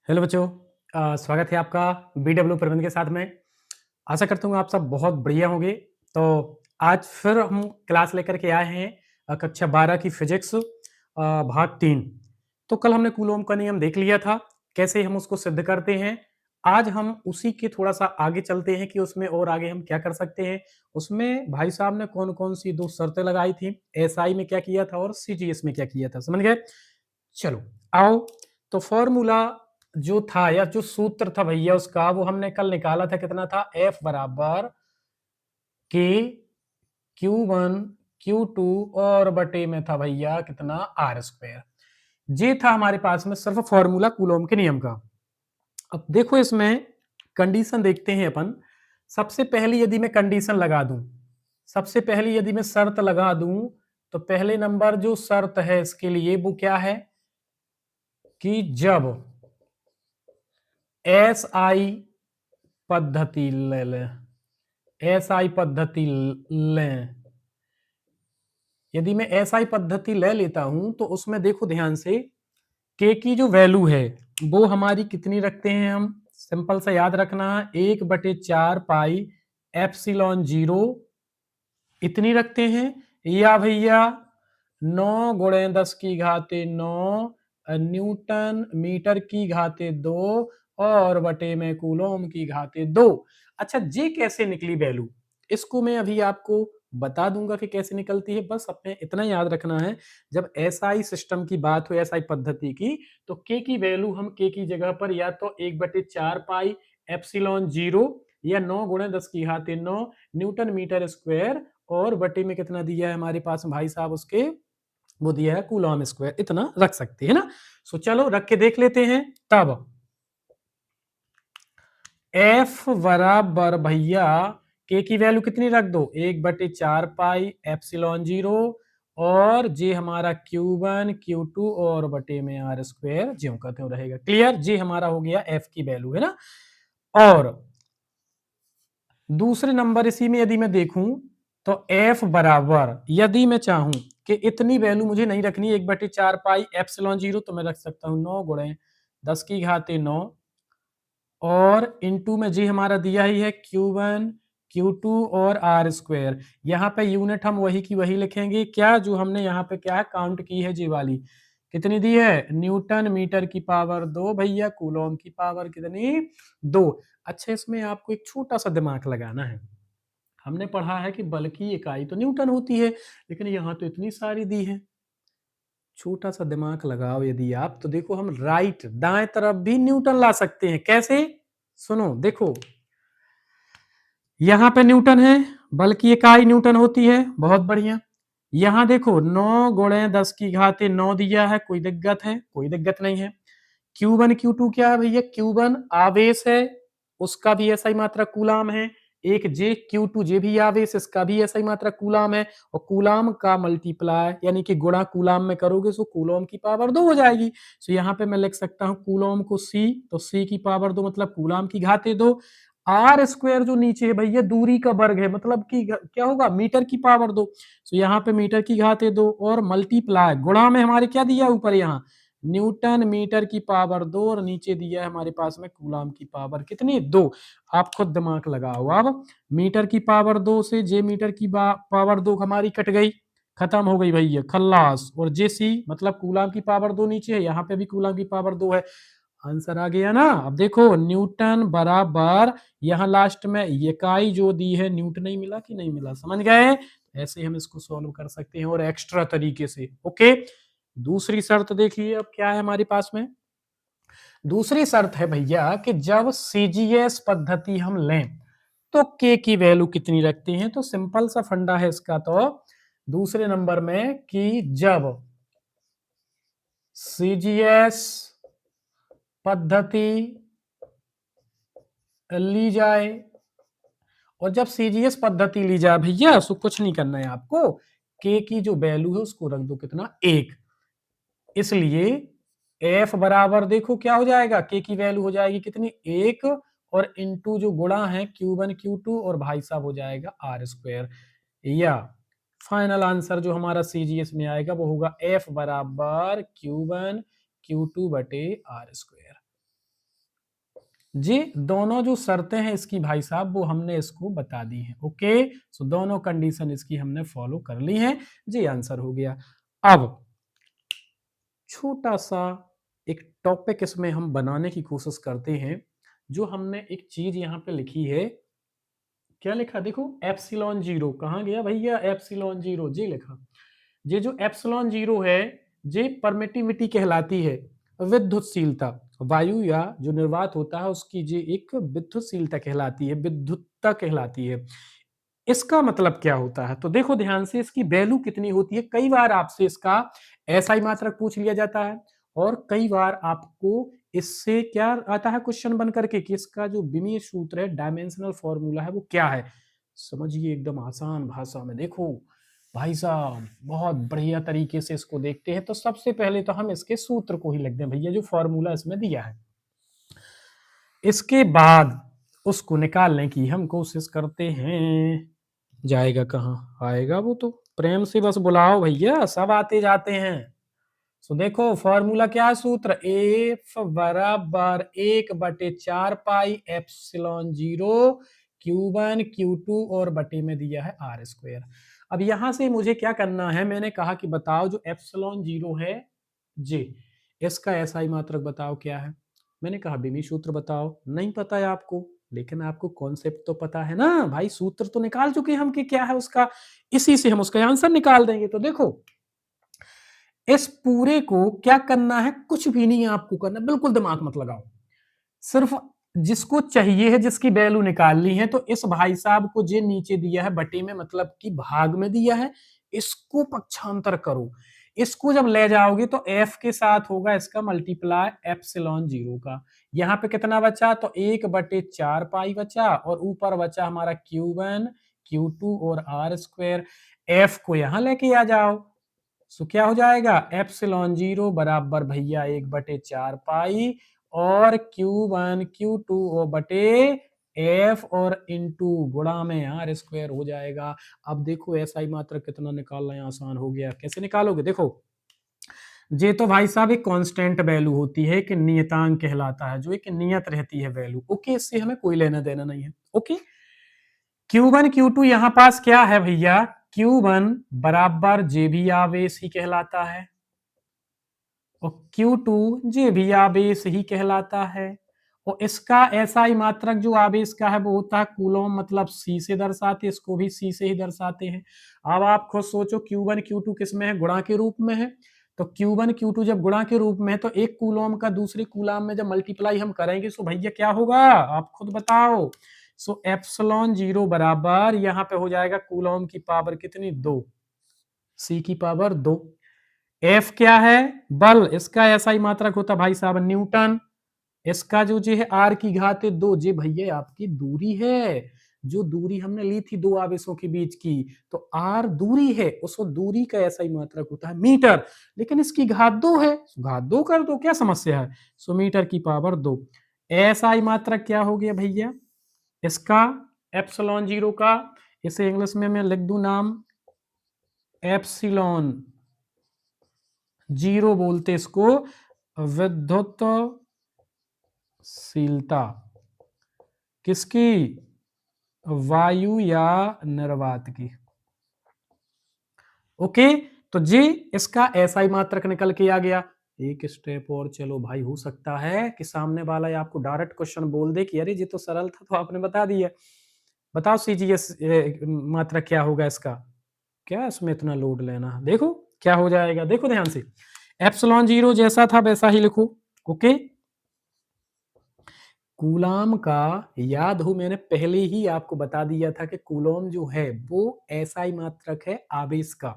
Hello बच्चों। स्वागत है आपका BW प्रबंध के साथ में। आशा करता हूँ आप सब बहुत बढ़िया होंगे। तो आज फिर हम क्लास लेकर के आए हैं कक्षा 12 की फिजिक्स भाग 3। तो कल हमने कूलोम का नियम देख लिया था, कैसे हम उसको सिद्ध करते हैं। आज हम उसी के थोड़ा सा आगे चलते हैं कि उसमें और आगे हम क्या कर सकते हैं। उसमें भाई साहब ने कौन कौन सी दो शर्तें लगाई थी, SI में क्या किया था और CGS में क्या किया था, समझ गए। चलो आओ। तो फॉर्मूला जो था या जो सूत्र था भैया उसका, वो हमने कल निकाला था। कितना था? F बराबर के Q1 Q2 और बटे में था भैया कितना, R स्क्वायर। ये था हमारे पास में सिर्फ फॉर्मूला कूलोम के नियम का। अब देखो इसमें कंडीशन देखते हैं अपन। सबसे पहली यदि मैं कंडीशन लगा दूं, सबसे पहली यदि मैं शर्त लगा दूं, तो पहले नंबर जो शर्त है इसके लिए वो क्या है कि जब SI पद्धति ले लें, SI पद्धति लें, यदि मैं SI पद्धति ले लेता हूं तो उसमें देखो ध्यान से, K की जो वैल्यू है वो हमारी कितनी रखते हैं हम, सिंपल सा याद रखना, 1/4 पाई एप्सिलॉन 0 इतनी रखते हैं। या भैया 9 गुणे 10 की घाते 9 न्यूटन मीटर की घाते 2 और बटे में कूलोम की घाते 2। अच्छा, ये कैसे निकली वैल्यू, इसको मैं अभी आपको बता दूंगा कि कैसे निकलती है। बस अपने इतना याद रखना है, जब SI सिस्टम की बात हो, SI पद्धति की, तो K की वैल्यू हम K की जगह पर या तो 1/4 पाई एप्सिलॉन 0 या 9 गुणे 10 की घाते 9 न्यूटन मीटर स्क्वायर और बटे में कितना दिया है हमारे पास भाई साहब उसके, वो दिया है कूलॉम स्क्वायर, इतना रख सकते हैं ना। सो चलो रख के देख लेते हैं। तब F बराबर भैया K की वैल्यू कितनी रख दो, 1/4 पाई एप्सिलॉन 0 और जे हमारा Q1 Q2 और बटे में R स्क्वायर ज्यों का त्यों रहेगा। क्लियर, जे हमारा हो गया F की वैल्यू है ना। और दूसरे नंबर इसी में यदि मैं देखूं तो F बराबर, यदि मैं चाहूं कि इतनी वैल्यू मुझे नहीं रखनी 1/4 पाई एप्सिलॉन 0, तो मैं रख सकता हूं 9 गुणे 10 की घाते 9 और इनटू में जी हमारा दिया ही है Q1 Q2 और R स्क्वायर। यहाँ पे यूनिट हम वही की वही लिखेंगे, क्या जो हमने यहाँ पे क्या है काउंट की है, जी वाली कितनी दी है, न्यूटन मीटर की पावर 2 भैया, कूलॉम की पावर कितनी, 2। अच्छा, इसमें आपको एक छोटा सा दिमाग लगाना है। हमने पढ़ा है कि बल की इकाई तो न्यूटन होती है, लेकिन यहाँ तो इतनी सारी दी है। छोटा सा दिमाग लगाओ यदि आप, तो देखो हम राइट दाएं तरफ भी न्यूटन ला सकते हैं। कैसे? सुनो देखो, यहां पे न्यूटन है, बल की इकाई न्यूटन होती है, बहुत बढ़िया। यहां देखो 9 गुणे 10 की घाते 9 दिया है, कोई दिक्कत है? कोई दिक्कत नहीं है। Q1 Q2 क्या है भैया, Q1 आवेश है, उसका भी ऐसा ही मात्रा कूलाम है। एक जे Q2 जे भी आवेश, इसका भी ऐसा ही मात्रा कूलाम है। और कूलाम का मल्टीप्लाई यानी कि गुणा कूलाम में करोगे तो कूलोम की पावर 2 हो जाएगी। तो यहाँ पे मैं लिख सकता हूँ कूलोम को C, तो C की पावर 2 मतलब कूलाम की घाते 2। आर स्क्वायर जो नीचे है भैया दूरी का वर्ग है, मतलब कि क्या होगा, मीटर की पावर 2। तो यहाँ पे मीटर की घाते 2 और मल्टीप्लाई गुणा में हमारे क्या दिया ऊपर, यहाँ न्यूटन मीटर की पावर 2 और नीचे दिया है हमारे पास में कूलाम की पावर कितनी, 2। आप खुद दिमाग लगाओ। अब मीटर की पावर 2 से जे मीटर की पावर 2 हमारी कट गई, खत्म हो गई भैया, खल्लास। और जे सी मतलब कूलाम की पावर 2 नीचे है, यहाँ पे भी कूलाम की पावर 2 है। आंसर आ गया ना। अब देखो न्यूटन बराबर, यहाँ लास्ट में इकाई जो दी है न्यूटन ही मिला कि नहीं मिला, समझ गए। ऐसे हम इसको सॉल्व कर सकते हैं और एक्स्ट्रा तरीके से। ओके, दूसरी शर्त देखिए अब क्या है हमारे पास में। दूसरी शर्त है भैया कि जब CGS पद्धति हम लें तो K की वैल्यू कितनी रखते हैं। तो सिंपल सा फंडा है इसका, तो दूसरे नंबर में कि जब CGS पद्धति ली जाए, और जब CGS पद्धति ली जाए भैया सो कुछ नहीं करना है आपको, K की जो वैल्यू है उसको रख दो कितना, 1। इसलिए F बराबर देखो क्या हो जाएगा, K की वैल्यू हो जाएगी कितनी, 1 और इनटू जो गुणा है Q1 Q2 और भाई साहब हो जाएगा R स्क्वायर। या फाइनल आंसर जो हमारा CGS में आएगा वो होगा F बराबर Q1 Q2 बटे R स्क्वायर। जी दोनों जो शर्तें हैं इसकी भाई साहब वो हमने इसको बता दी हैं। ओके, सो दोनों कंडीशन इसकी हमने फॉलो कर ली हैं। जी आंसर हो गया। अब छोटा सा एक टॉपिक इसमें हम बनाने की कोशिश करते हैं। जो हमने एक चीज यहाँ पे लिखी है, क्या लिखा देखो, एप्सिलॉन जीरो। कहाँ गया भैया एप्सिलॉन जीरो? जी लिखा। ये जो एप्सिलॉन जीरो है ये परमिटिविटी कहलाती है, विद्युतशीलता। वायु या जो निर्वात होता है उसकी ये एक विद्युतशीलता कहलाती है, विद्युतता कहलाती है। इसका मतलब क्या होता है? तो देखो ध्यान से, इसकी वैल्यू कितनी होती है। कई बार आपसे इसका ऐसा ही मात्रक पूछ लिया जाता है, और कई बार आपको इससे क्या आता है क्वेश्चन बन करके कि इसका जो विमीय सूत्र है, डायमेंशनल फॉर्मूला है, वो क्या है। समझिए एकदम आसान भाषा में। देखो भाई साहब बहुत बढ़िया तरीके से इसको देखते हैं। तो सबसे पहले तो हम इसके सूत्र को ही लिख दें भैया, जो फॉर्मूला इसमें दिया है। इसके बाद उसको निकालने की हम कोशिश करते हैं। जाएगा कहाँ, आएगा वो तो। प्रेम से बस बुलाओ भैया, सब आते जाते हैं। तो देखो फॉर्मूला क्या है, सूत्र एफ बराबर 1/4 pi epsilon zero Q1 Q2 और बटे में दिया है R स्क्वायर। अब यहां से मुझे क्या करना है, मैंने कहा कि बताओ जो एप्सिलॉन जीरो है जे, इसका एसआई मात्रक बताओ क्या है। मैंने कहा विमीय सूत्र बताओ। नहीं पता है आपको, लेकिन आपको कॉन्सेप्ट तो पता है ना भाई, सूत्र तो निकाल चुके हैं हम कि क्या है उसका, इसी से हम उसका आंसर निकाल देंगे। तो देखो इस पूरे को क्या करना है, कुछ भी नहीं आपको करना, बिल्कुल दिमाग मत लगाओ। सिर्फ जिसको चाहिए है, जिसकी वैल्यू निकालनी है, तो इस भाई साहब को जे नीचे दिया है बटे में, मतलब कि भाग में दिया है, इसको पक्षांतर करो। इसको जब ले जाओगे तो एफ के साथ होगा इसका मल्टीप्लाई एप्सिलॉन जीरो का। यहाँ पे कितना बचा, तो 1/4 पाई बचा, और ऊपर बचा हमारा Q1 Q2 और R स्क्वायर। एफ को यहां लेके आ जाओ, सो क्या हो जाएगा, एप्सिलॉन जीरो बराबर भैया 1/4 पाई, और Q1 Q2 और बटे एफ और इंटू गुणा में आर स्क्वायर हो जाएगा। अब देखो एसआई मात्रा कितना निकालना है, आसान हो गया। कैसे निकालोगे, देखो ये तो भाई साहब एक कांस्टेंट वैल्यू होती है, एक नियतांक कहलाता है, जो एक नियत रहती है वैल्यू। ओके, इससे हमें कोई लेना देना नहीं है। ओके, Q1 Q2 यहां पास क्या है भैया, Q1 बराबर जे भी आवेश ही कहलाता है, और Q2 जे भी आवेश ही कहलाता है। और इसका ऐसा ही मात्रक जो आवेश का है वो होता है कूलम, मतलब C से दर्शाते हैं, इसको भी C से ही दर्शाते हैं। अब आप खुद सोचो Q1 Q2 किस में है, गुणा के रूप में है। तो Q1 Q2 जब गुणा के रूप में है, तो एक कूलम का दूसरे कूलम में जब मल्टीप्लाई हम करेंगे तो भैया क्या होगा, आप खुद बताओ। सो एप्सिलॉन जीरो बराबर यहाँ पे हो जाएगा कूलम की पावर कितनी, 2, C की पावर 2। एफ क्या है, बल, इसका ऐसा ही मात्रक होता भाई साहब न्यूटन। इसका जो है आर की घात 2, जे भैया आपकी दूरी है, जो दूरी हमने ली थी दो आवेशों के बीच की, तो आर दूरी है, उस दूरी का ऐसा ही मात्रक होता है मीटर। लेकिन इसकी घात 2 है, घात 2 कर दो, क्या समस्या है। सो मीटर की पावर 2। ऐसा ही मात्रक क्या हो गया भैया इसका, एप्सिलॉन जीरो का। इसे इंग्लिश में मैं लिख दूं नाम, एप्सिलॉन जीरो बोलते इसको, विद्युतशीलता किसकी, वायु या निर्वात की। ओके, तो जी इसका ऐसा ही मात्रक निकल के आ गया। एक स्टेप और चलो भाई, हो सकता है कि सामने वाला या आपको डायरेक्ट क्वेश्चन बोल दे कि अरे ये तो सरल था, तो आपने बता दिया। बताओ सीजीएस मात्रक क्या होगा इसका, क्या इसमें इतना लोड लेना। देखो क्या हो जाएगा, देखो ध्यान से, एप्सिलॉन जीरो जैसा था वैसा ही लिखो। ओके, कूलाम का याद हो, मैंने पहले ही आपको बता दिया था कि कूलम जो है वो एसआई मात्रक है आवेश का।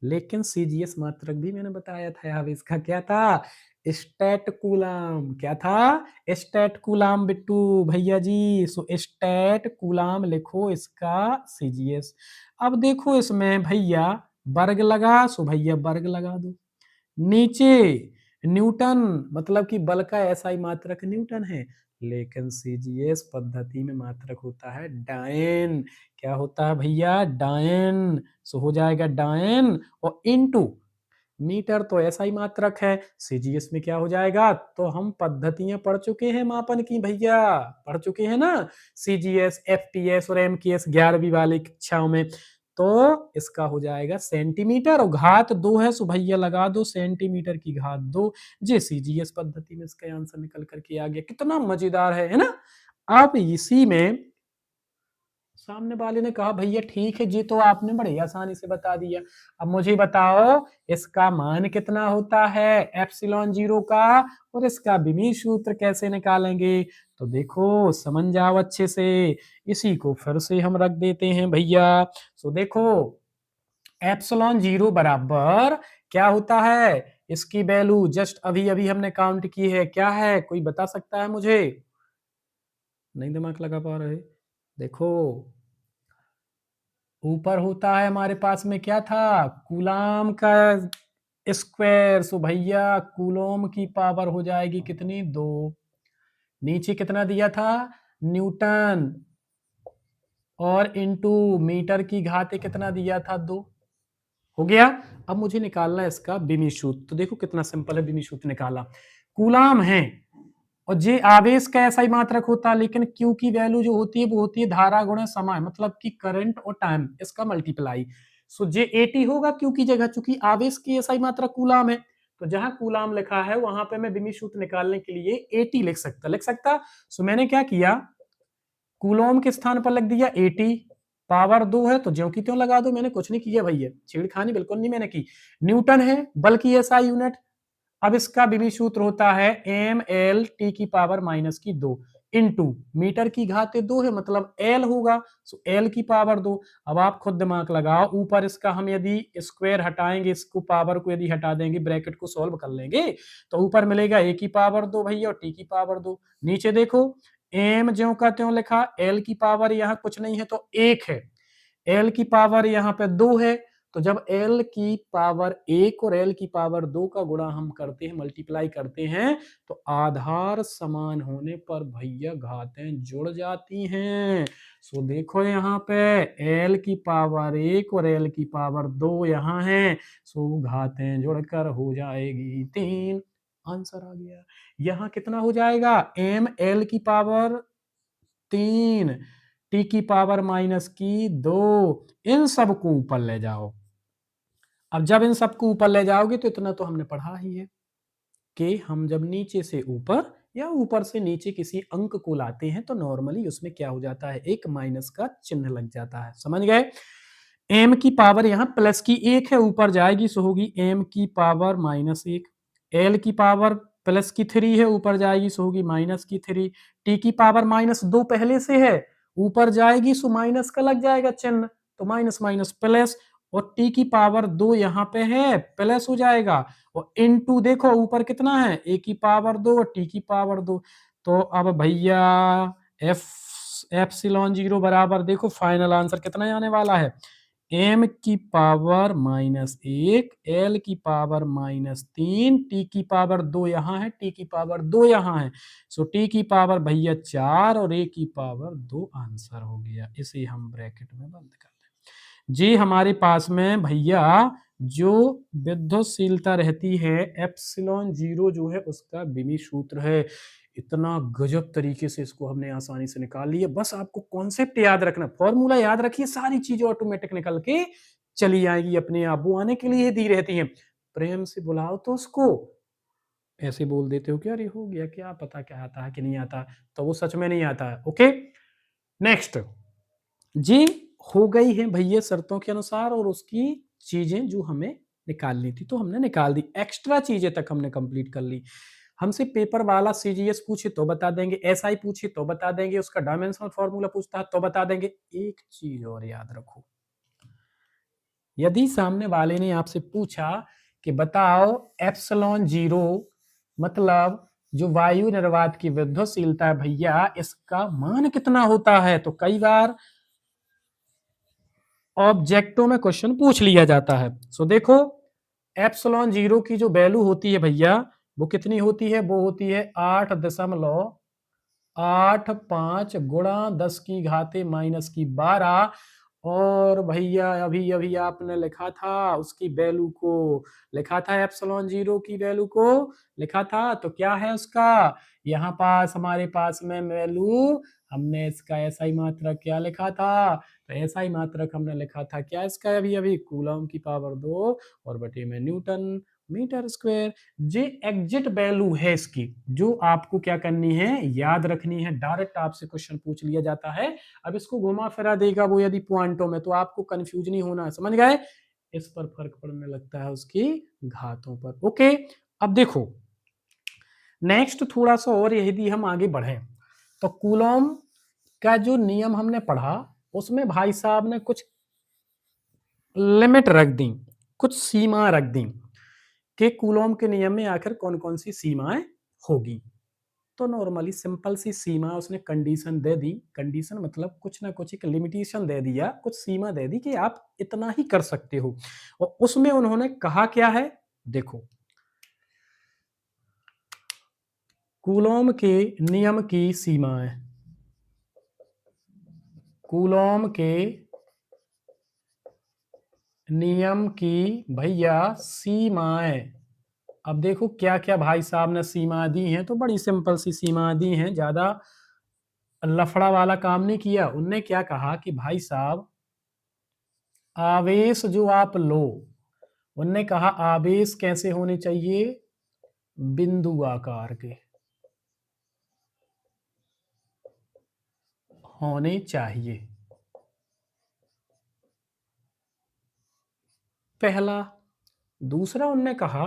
लेकिन सीजीएस मात्रक भी मैंने बताया था आवेश का, क्या था, स्टैट कूलाम। क्या था, स्टैट कूलाम बिट्टू भैया जी। सो स्टैट कूलाम लिखो इसका सीजीएस। अब देखो इसमें भैया वर्ग लगा, सो भैया वर्ग लगा दो। नीचे न्यूटन, मतलब कि बल का एसआई मात्रक न्यूटन है, लेकिन सीजीएस पद्धति में मात्रक होता है डायन। क्या होता है भैया, डायन। सो हो जाएगा डायन, और इनटू मीटर तो ऐसा ही मात्रक है। सीजीएस में क्या हो जाएगा, तो हम पद्धतियां पढ़ चुके हैं मापन की भैया, पढ़ चुके हैं ना, सीजीएस, एफटीएस और एमकेएस 11वीं वाली कक्षाओं में। तो इसका हो जाएगा सेंटीमीटर और घात 2 है, सो भैया लगा दो सेंटीमीटर की घात 2। जे सीजीएस पद्धति में इसका आंसर निकल करके आ गया। कितना मजेदार है ना। अब इसी में सामने वाले ने कहा भैया ठीक है जी, तो आपने बड़े आसानी से बता दिया। अब मुझे बताओ इसका मान कितना होता है एप्सिलॉन जीरो का, और इसका विमीय सूत्र कैसे निकालेंगे। तो देखो समझ जाओ अच्छे से, इसी को फिर से हम रख देते हैं भैया। तो देखो एप्सिलॉन जीरो बराबर क्या होता है, इसकी वैल्यू जस्ट अभी अभी हमने काउंट की है, क्या है कोई बता सकता है मुझे, नहीं दिमाग लगा पा रहे। देखो ऊपर होता है हमारे पास में क्या था, कूलाम का स्क्वायर, सो भैया कूलोम की पावर हो जाएगी कितनी, 2। नीचे कितना दिया था, न्यूटन, और इनटू मीटर की घात कितना दिया था, 2। हो गया। अब मुझे निकालना है इसका विमीय सूत्र। तो देखो कितना सिंपल है, विमीय सूत्र निकाला, कूलाम है और जे आवेश का ऐसा ही मात्रक होता है, लेकिन क्यू की वैल्यू जो होती है वो होती है धारा गुणा समय, मतलब कि करंट और टाइम इसका मल्टीप्लाई। सो जे 80 होगा क्यू की जगह, चूंकि आवेश की ऐसा ही मात्रक कूलाम है, तो जहां कूलाम लिखा है वहां पे मैं विमीय सूत्र निकालने के लिए 80 लिख सकता। सो मैंने क्या किया, कूलोम के स्थान पर लग दिया 80, पावर 2 है तो ज्यों की त्यों लगा दो, मैंने कुछ नहीं किया भैया, छेड़खानी बिल्कुल नहीं मैंने की। न्यूटन है बल की एसआई यूनिट। अब इसका विमीय सूत्र होता है एम एल टी की पावर माइनस की 2 इंटू मीटर की घात 2 है, मतलब एल होगा, सो एल की पावर 2। अब आप खुद दिमाग लगाओ, ऊपर इसका हम यदि स्क्वायर हटाएंगे, इसको पावर को यदि हटा देंगे, ब्रैकेट को सॉल्व कर लेंगे, तो ऊपर मिलेगा ए की पावर 2 भैया और टी की पावर 2। नीचे देखो एम ज्यों का त्यों लिखा, एल की पावर यहाँ कुछ नहीं है तो 1 है, एल की पावर यहाँ पे 2 है, तो जब एल की पावर 1 और एल की पावर 2 का गुणा हम करते हैं, मल्टीप्लाई करते हैं, तो आधार समान होने पर भैया घातें जुड़ जाती हैं। सो देखो यहाँ पे एल की पावर 1 और एल की पावर 2 यहाँ है, सो घातें जुड़कर हो जाएगी 3। आंसर आ गया। यहाँ कितना हो जाएगा, एम एल की पावर 3 टी की पावर माइनस की 2, इन सबको ऊपर ले जाओ। अब जब इन सबको ऊपर ले जाओगे तो इतना तो हमने पढ़ा ही है कि हम जब नीचे से ऊपर या ऊपर से नीचे किसी अंक को लाते हैं तो नॉर्मली उसमें क्या हो जाता है, एक माइनस का चिन्ह लग जाता है, समझ गए। एम की पावर यहाँ प्लस की 1 है, ऊपर जाएगी सो होगी एम की पावर माइनस 1। एल की पावर प्लस की 3 है, ऊपर जाएगी सो होगी माइनस की 3। टी की पावर माइनस 2 पहले से है, ऊपर जाएगी सो माइनस का लग जाएगा चिन्ह, तो माइनस माइनस प्लस, और टी की पावर 2 यहाँ पे है, प्लस हो जाएगा, और इनटू देखो ऊपर कितना है, ए की पावर 2 और टी की पावर 2। तो अब भैया एफ एप्सिलॉन जीरो बराबर देखो फाइनल आंसर कितना आने वाला है, एम की पावर माइनस 1, एल की पावर माइनस 3, टी की पावर 2 यहाँ है, टी की पावर 2 यहाँ है, सो टी की पावर भैया 4 और ए की पावर 2 आंसर हो गया। इसे हम ब्रैकेट में बंद कर दें जी। हमारे पास में भैया जो विद्युतशीलता रहती है एप्सिलॉन जीरो जो है उसका विमीय सूत्र है। इतना गजब तरीके से इसको हमने आसानी से निकाल लिया, बस आपको कॉन्सेप्ट याद रखना, फॉर्मूला याद रखिए, सारी चीजें ऑटोमेटिक निकल के चली आएगी अपने आप, वो आने के लिए दी रहती हैं। प्रेम से बुलाओ तो उसको, ऐसे बोल देते हो कि अरे हो गया, क्या पता क्या आता है कि नहीं आता, तो वो सच में नहीं आता है। ओके नेक्स्ट जी, हो गई है भैया शर्तों के अनुसार और उसकी चीजें जो हमें निकालनी थी तो हमने निकाल दी, एक्स्ट्रा चीजें तक हमने कंप्लीट कर ली। हमसे पेपर वाला सीजीएस पूछे तो बता देंगे, एसआई पूछे तो बता देंगे, उसका डायमेंशनल फॉर्मूला पूछता है तो बता देंगे। एक चीज और याद रखो, यदि सामने वाले ने आपसे पूछा कि बताओ एप्सिलॉन जीरो मतलब जो वायु निर्वात की विद्युतशीलता है भैया इसका मान कितना होता है, तो कई बार ऑब्जेक्टों में क्वेश्चन पूछ लिया जाता है। सो देखो एप्सिलॉन जीरो की जो वैल्यू होती है भैया वो कितनी होती है, वो होती है 8.85 गुणा 10 की घाते माइनस की 12, और भैया अभी अभी आपने लिखा था उसकी वैल्यू को, लिखा था एप्सिलॉन जीरो की वैल्यू को लिखा था, तो क्या है उसका यहाँ पास हमारे पास में वैल्यू, हमने इसका एसआई मात्रक क्या लिखा था, तो एसआई मात्रक हमने लिखा था क्या इसका अभी अभी कूलम की पावर 2 और बटे में न्यूटन मीटर स्क्वायर। जे एग्जिट वैल्यू है इसकी, जो आपको क्या करनी है याद रखनी है, डायरेक्ट आपसे क्वेश्चन पूछ लिया जाता है। अब इसको घुमा फिरा देगा वो यदि पॉइंटों में, तो आपको कंफ्यूज नहीं होना है, समझ गए। इस पर फर्क पड़ने लगता है उसकी घातों पर। ओके, अब देखो नेक्स्ट थोड़ा सा और यदि हम आगे बढ़े तो कूलॉम का जो नियम हमने पढ़ा उसमें भाई साहब ने कुछ लिमिट रख दी, कुछ सीमा रख दी कि कूलॉम के नियम में आखिर कौन कौन सी सीमाएं होगी। तो नॉर्मली सिंपल सी सीमा उसने कंडीशन दे दी, कंडीशन मतलब कुछ ना कुछ एक लिमिटेशन दे दिया, कुछ सीमा दे दी कि आप इतना ही कर सकते हो। और उसमें उन्होंने कहा क्या है, देखो कूलॉम के नियम की सीमाएं, कूलॉम के नियम की भैया सीमाएं। अब देखो क्या क्या भाई साहब ने सीमा दी हैं, तो बड़ी सिंपल सी सीमा दी हैं, ज्यादा लफड़ा वाला काम नहीं किया। उनने क्या कहा कि भाई साहब आवेश जो आप लो, उनने कहा आवेश कैसे होने चाहिए, बिंदु आकार के होने चाहिए, पहला। दूसरा उनने कहा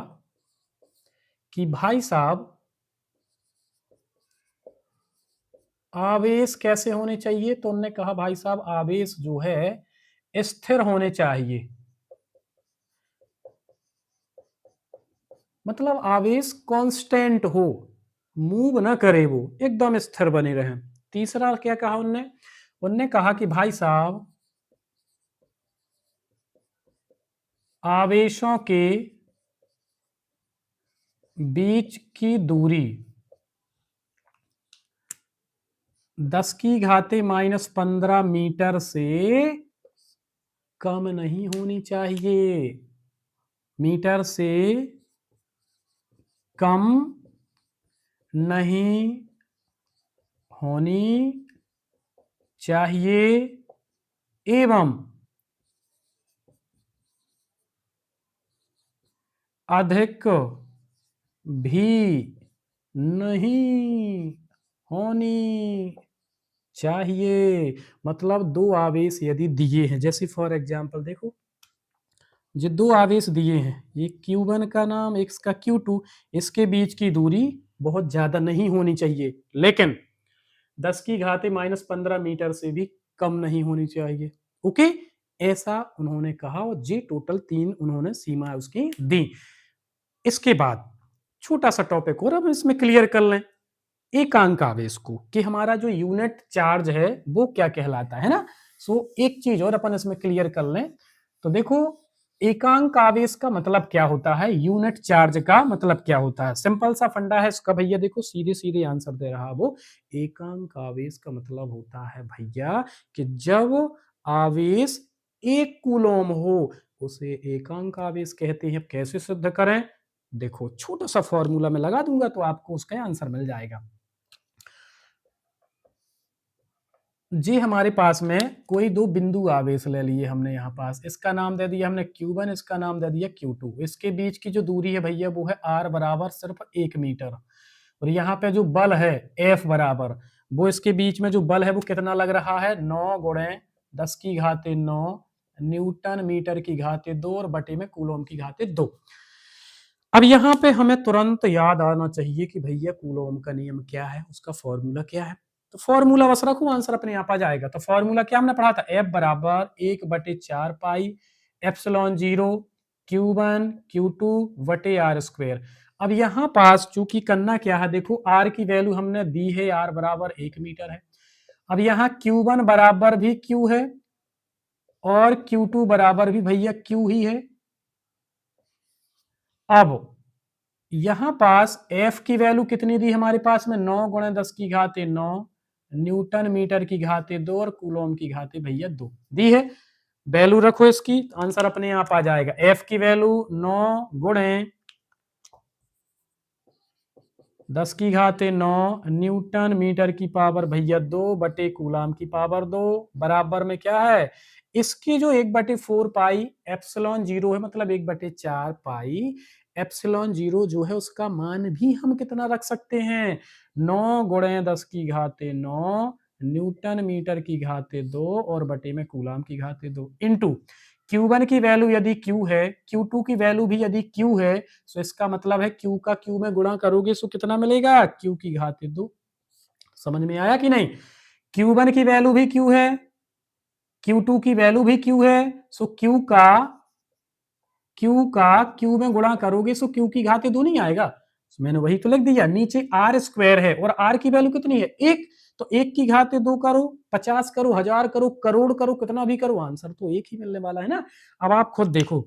कि भाई साहब आवेश कैसे होने चाहिए, तो उनने कहा भाई साहब आवेश जो है स्थिर होने चाहिए, मतलब आवेश कांस्टेंट हो, मूव ना करे, वो एकदम स्थिर बने रहे। तीसरा क्या कहा उनने, उनने कहा कि भाई साहब आवेशों के बीच की दूरी 10⁻⁻15 मीटर से कम नहीं होनी चाहिए, मीटर से कम नहीं होनी चाहिए, एवं अधिक भी नहीं होनी चाहिए। मतलब दो आवेश यदि दिए हैं, जैसे फॉर एग्जांपल देखो जो दो आवेश दिए हैं, ये Q1 का नाम एक इसका Q2, इसके बीच की दूरी बहुत ज्यादा नहीं होनी चाहिए, लेकिन 10⁻⁻15 मीटर से भी कम नहीं होनी चाहिए। ओके, ऐसा उन्होंने कहा और जी टोटल 3 उन्होंने सीमा उसकी दी। इसके बाद छोटा सा टॉपिक और अब इसमें क्लियर कर लें एकांक आवेश को, कि हमारा जो यूनिट चार्ज है वो क्या कहलाता है ना। सो एक चीज और अपन इसमें क्लियर कर लें, तो देखो एकांक आवेश का मतलब क्या होता है, यूनिट चार्ज का मतलब क्या होता है, सिंपल सा फंडा है इसका भैया, देखो सीधे सीधे आंसर दे रहा वो। एकांक आवेश का मतलब होता है भैया कि जब आवेश 1 कूलम हो उसे एकांक आवेश कहते हैं। कैसे सिद्ध करें, देखो छोटा सा फॉर्मूला मैं लगा दूंगा तो आपको उसका आंसर मिल जाएगा। जी हमारे पास में कोई दो बिंदु आवेश ले लिए हमने, यहाँ पास इसका नाम दे दिया हमने Q1, इसका नाम दे दिया Q2। इसके बीच की जो दूरी है भैया वो है R बराबर सिर्फ 1 मीटर। और यहाँ पे जो बल है F बराबर, वो इसके बीच में जो बल है वो कितना लग रहा है, 9 गुणे 10⁻⁹ न्यूटन मीटर की घाते 2 और बटे में कूलम की घाते 2। अब यहाँ पे हमें तुरंत याद आना चाहिए कि भैया कूलॉम का नियम क्या है, उसका फॉर्मूला क्या है। तो फॉर्मूला बस रखो, आंसर अपने आप आ जाएगा। तो फॉर्मूला क्या हमने पढ़ा था, F बराबर 1/4 pi epsilon zero Q1 Q2 बटे R स्क्वायर। अब यहाँ पास चूंकि करना क्या है, देखो R की वैल्यू हमने दी है, R बराबर 1 मीटर है। अब यहाँ Q1 बराबर भी Q है और Q2 बराबर भी भैया Q ही है। अब यहां पास F की वैल्यू कितनी दी हमारे पास में, 9 गुणे 10⁻⁹ न्यूटन मीटर की घाते 2 और कूलॉम की घाते भैया 2 दी है। वैल्यू रखो इसकी, आंसर अपने आप आ जाएगा। एफ की वैल्यू 9 गुणे 10 की घाते 9 न्यूटन मीटर की पावर भैया 2 बटे कूलाम की पावर 2 बराबर में क्या है, इसकी जो 1/4 पाई एप्सिलॉन 0 है, मतलब 1/4 पाई एप्सिलॉन 0 जो है उसका मान भी हम कितना रख सकते हैं, 9 गुणे 10 की घाते 9 न्यूटन मीटर की घाते 2 और बटे में कूलाम की घाते 2 इंटू Q1 की वैल्यू यदि Q है, Q2 की वैल्यू भी यदि Q है, तो इसका मतलब है Q का Q में गुणा करोगे तो कितना मिलेगा, Q की घाते 2। समझ में आया कि नहीं? Q1 की वैल्यू भी Q है, Q2 की वैल्यू भी Q है, सो Q का Q में गुणा करोगे तो Q की घाते 2 नहीं आएगा। तो मैंने वही तो लिख दिया, नीचे R स्क्वायर है और R की वैल्यू कितनी है, 1, तो 1 की घाते 2 करो, 50 करो, 1000 करो, करोड़ करो, कितना भी करो, आंसर तो एक ही मिलने वाला है ना। अब आप खुद देखो,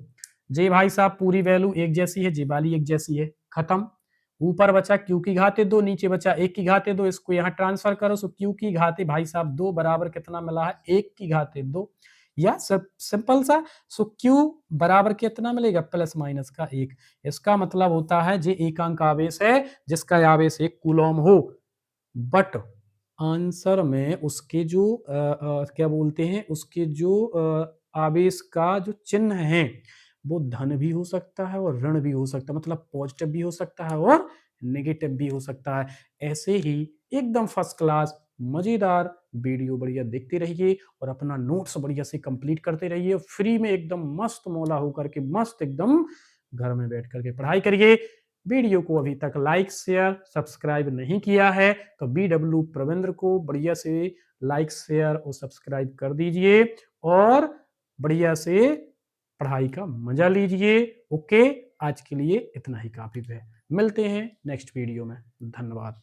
जे भाई साहब पूरी वैल्यू एक जैसी है, जे वाली एक जैसी है, खत्म। ऊपर बचा Q की घाते 2, नीचे बचा 1 की घाते 2, इसको यहाँ ट्रांसफर करो, सो Q की घाते भाई साहब 2 बराबर कितना मिला है, 1 की घाते 2, या सब सिंपल सा। सो Q बराबर कितना मिलेगा, प्लस माइनस का 1। इसका मतलब होता है जे एकांक आवेश है जिसका आवेश 1 कूलम हो, बट आंसर में उसके जो क्या बोलते हैं, उसके जो आवेश का जो चिन्ह है वो धन भी हो सकता है और ऋण भी हो सकता है, मतलब पॉजिटिव भी हो सकता है और नेगेटिव भी हो सकता है। ऐसे ही एकदम फर्स्ट क्लास मजेदार वीडियो बढ़िया देखते रहिए और अपना नोट्स बढ़िया से कंप्लीट करते रहिए, फ्री में एकदम मस्त मौला होकर के मस्त एकदम घर में बैठ करके पढ़ाई करिए। वीडियो को अभी तक लाइक शेयर सब्सक्राइब नहीं किया है तो BW प्रविंद्र को बढ़िया से लाइक शेयर और सब्सक्राइब कर दीजिए और बढ़िया से पढ़ाई का मजा लीजिए। ओके, आज के लिए इतना ही काफी है, मिलते हैं नेक्स्ट वीडियो में, धन्यवाद।